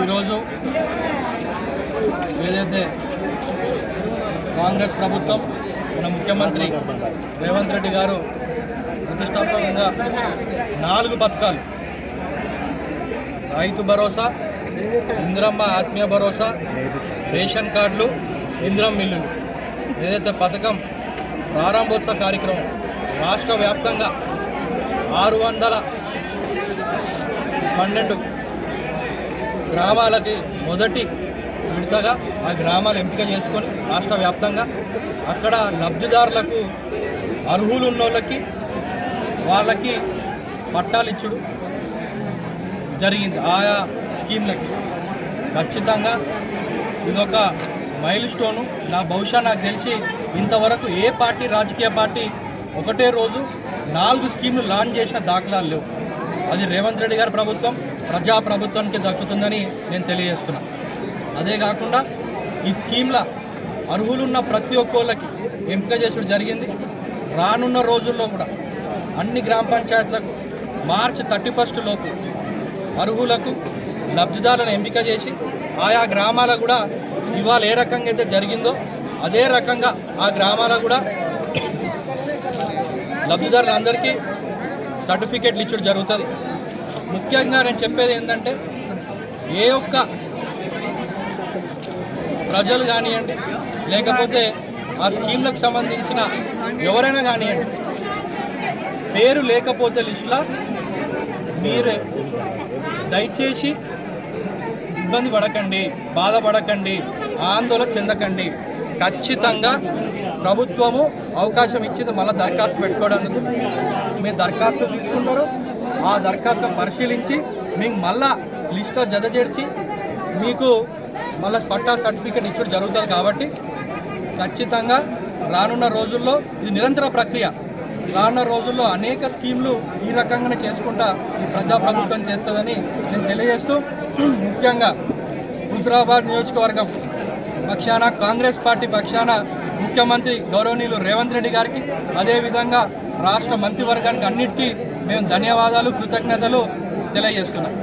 ఈరోజు ఏదైతే కాంగ్రెస్ ప్రభుత్వం మన ముఖ్యమంత్రి రేవంత్ రెడ్డి గారు ప్రతిష్టాత్మకంగా 4 పథకాలు, రైతు భరోసా, ఇందిరమ్మ ఆత్మీయ భరోసా, రేషన్ కార్డులు, ఇందిరం మిల్లులు ఏదైతే పథకం ప్రారంభోత్సవ కార్యక్రమం రాష్ట్ర వ్యాప్తంగా 612 గ్రామాలకి మొదటి విడతగా ఆ గ్రామాలు ఎంపిక చేసుకొని రాష్ట్ర వ్యాప్తంగా అక్కడ లబ్ధిదారులకు అర్హులు ఉన్నోళ్ళకి వాళ్ళకి పట్టాలు ఇచ్చుడు జరిగింది. ఆయా స్కీమ్లకి ఖచ్చితంగా ఇదొక మైల్ స్టోను. బహుశా నాకు తెలిసి ఇంతవరకు ఏ పార్టీ, రాజకీయ పార్టీ ఒకటే రోజు 4 స్కీములు లాంచ్ చేసిన దాఖలాలు లేవు. అది రేవంత్ రెడ్డి గారి ప్రభుత్వం, ప్రజా ప్రభుత్వానికి దక్కుతుందని నేను తెలియజేస్తున్నా. అదే కాకుండా ఈ స్కీమ్ల అర్హులున్న ప్రతి ఒక్కళ్ళకి ఎంపిక చేయడం జరిగింది. రానున్న రోజుల్లో కూడా అన్ని గ్రామ పంచాయతీలకు మార్చి 31 లోపు అర్హులకు లబ్ధిదారులను ఎంపిక చేసి ఆయా గ్రామాల కూడా ఇవాళ ఏ రకంగా అయితే జరిగిందో అదే రకంగా ఆ గ్రామాల కూడా లబ్ధిదారులందరికీ సర్టిఫికేట్లు ఇచ్చడం జరుగుతుంది. ముఖ్యంగా నేను చెప్పేది ఏంటంటే ఏ ఒక్క ప్రజలు కానివ్వండి, లేకపోతే ఆ స్కీమ్లకు సంబంధించిన ఎవరైనా కానివ్వండి, పేరు లేకపోతే లిస్టులో మీరు దయచేసి ఇబ్బంది పడకండి, బాధపడకండి, ఆందోళన చెందకండి. ఖచ్చితంగా ప్రభుత్వము అవకాశం ఇచ్చింది మళ్ళీ దరఖాస్తు పెట్టుకోవడానికి. మీరు దరఖాస్తు తీసుకుంటారు, ఆ దరఖాస్తును పరిశీలించి మీకు మళ్ళా లిస్టులో జతచేర్చి మీకు మళ్ళీ పట్టా సర్టిఫికేట్ ఇచ్చడం జరుగుతుంది. కాబట్టి ఖచ్చితంగా రానున్న రోజుల్లో ఇది నిరంతర ప్రక్రియ. రానున్న రోజుల్లో అనేక స్కీమ్లు ఈ రకంగానే చేసుకుంటా ఈ ప్రజాప్రభుత్వం చేస్తుందని నేను తెలియజేస్తూ, ముఖ్యంగా హుజురాబాద్ నియోజకవర్గం పక్షాన, కాంగ్రెస్ పార్టీ పక్షాన ముఖ్యమంత్రి గౌరవనీయులు రేవంత్ రెడ్డి గారికి, అదేవిధంగా రాష్ట్ర మంత్రివర్గానికి అన్నిటికీ మేము ధన్యవాదాలు, కృతజ్ఞతలు తెలియజేస్తున్నాం.